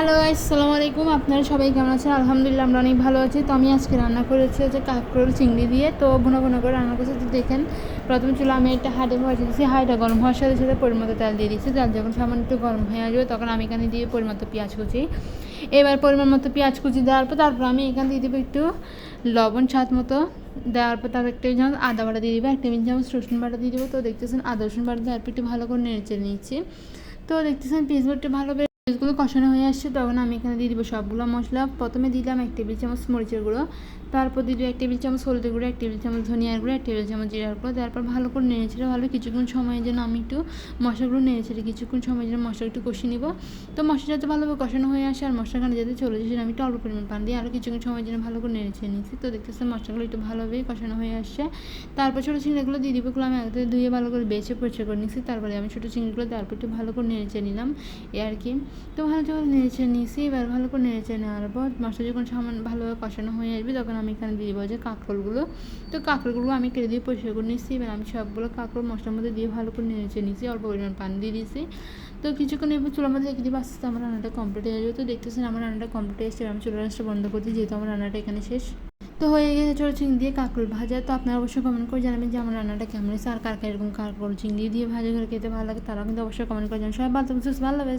Hello guys, আসসালামু আলাইকুম। আপনারা সবাই কেমন আছেন? আলহামদুলিল্লাহ আমরা অনেক ভালো আছি। তো আমি আজকে রান্না করেছি হচ্ছে কাঁকরোল চিংড়ি দিয়ে। তো ভুনা ভুনা করে রান্না করছি। তো দেখেন, প্রথমে চুলা আমি একটা হাঁড়ি বসিয়ে দিয়েছি। হাঁড়িটা গরম হওয়ার সাথে সাথে পরিমাণ তেল দিয়ে দিচ্ছি। তেল যখন সামান্য একটু গরম হয়ে আসবে তখন আমি এখানে দিয়ে পরিমাণ মতো পেঁয়াজ কুচি। এবার পরিমাণ মতো পেঁয়াজ কুচি দেওয়ার পর তারপর আমি এখানে দিয়ে দেবো একটু লবণ স্বাদ মতো। দেওয়ার পর তারপর একটা চামচ আদা বাটা দিয়ে দেবো, একটা চামচ রসুন বাটা দিয়ে দেবো। তো দেখতেছেন আদা রসুন বাটা দেওয়ার পর একটু ভালো করে নেড়ে নিচ্ছি। তো দেখতেছেন পেঁয়াজগুলো একটু ভালোভাবে পেঁয়াজগুলো কষানো হয়ে আসছে। তখন আমি এখানে দিয়ে দিব সবগুলো মশলা। প্রথমে দিলাম 1 টেবিল চামচ মরিচের গুঁড়ো, তারপর দিয়ে দিব 1 টেবিল চামচ হলুদের গুঁড়ো, 1 টেবিল চামচ ধনিয়ার গুঁড়ো, 1 টেবিল চামচ জিরার গুঁড়ো। তারপর ভালো করে নেড়েছেড়ে ভালো কিছুক্ষণ সময়ের জন্য আমি একটু মশলাগুলো নেড়েছেড়ে কিছুক্ষণ সময়ের জন্য মশলা একটু কষিয়ে নিব। তো মশলা যাতে ভালোভাবে কষানো হয়ে আসে আর মশলাখানে যাতে চলে যায় সেটা আমি একটু অল্প পরিমাণ পানি দিয়ে আরও কিছুক্ষণ সময়ের জন্য ভালো করে নেড়েছেড়ে নিচ্ছি। তো দেখতেছেন মশলাগুলো একটু ভালোভাবে কষানো হয়ে আসছে। তারপর ছোটো চিংড়িগুলো দিয়ে দিব। আমি আগে ধুয়ে ভালো করে বেছে পরিষ্কার করে নিচ্ছি। তারপরে আমি ছোটো চিংড়িগুলো তারপর একটু ভালো করে নেড়েচেড়ে নিলাম এই আর কি। তো ভালো করে নেড়েচেড়ে নিয়েছি। এবার ভালো করে নেড়েচেড়ে নেওয়ার পর মশলা যখন সামান্য ভালোভাবে কষানো হয়ে আসবে তখন আমি এখানে দিয়ে দেবো যে কাঁকরোলগুলো। তো কাঁকরোলগুলো আমি কেটে দিয়ে পরিষ্কার করে নিচ্ছি। এবার আমি সবগুলো কাঁকরোল মশলার মধ্যে দিয়ে ভালো করে নেড়েচেড়ে নিচ্ছি, অল্প পরিমাণ পানি দিয়ে দিয়েছি। তো কিছুক্ষণ এবার চুলার মধ্যে রেখে দিব, আস্তে আস্তে আমার রান্নাটা কমপ্লিট হয়ে যাবে। তো দেখতেছেন আমার রান্নাটা কমপ্লিট হয়ে এসেছে। আমি চুলার রান্নাটা বন্ধ করছি যেহেতু আমার রান্নাটা এখানে শেষ। তো হয়ে গেছে ছোটো চিংড়ি দিয়ে কাঁকরোল ভাজা। তো আপনারা অবশ্যই কমেন্ট করে জানাবেন যে আমার রান্নাটা কেমন হয়েছে আর কার কার এরকম কাঁকরোল চিংড়ি দিয়ে ভাজা করে খেতে ভালো লাগে তারাও কিন্তু অবশ্যই কমেন্ট করে জানাবেন। সবাই ভালো থাকুন, সুস্থ, ভালো লাগবে।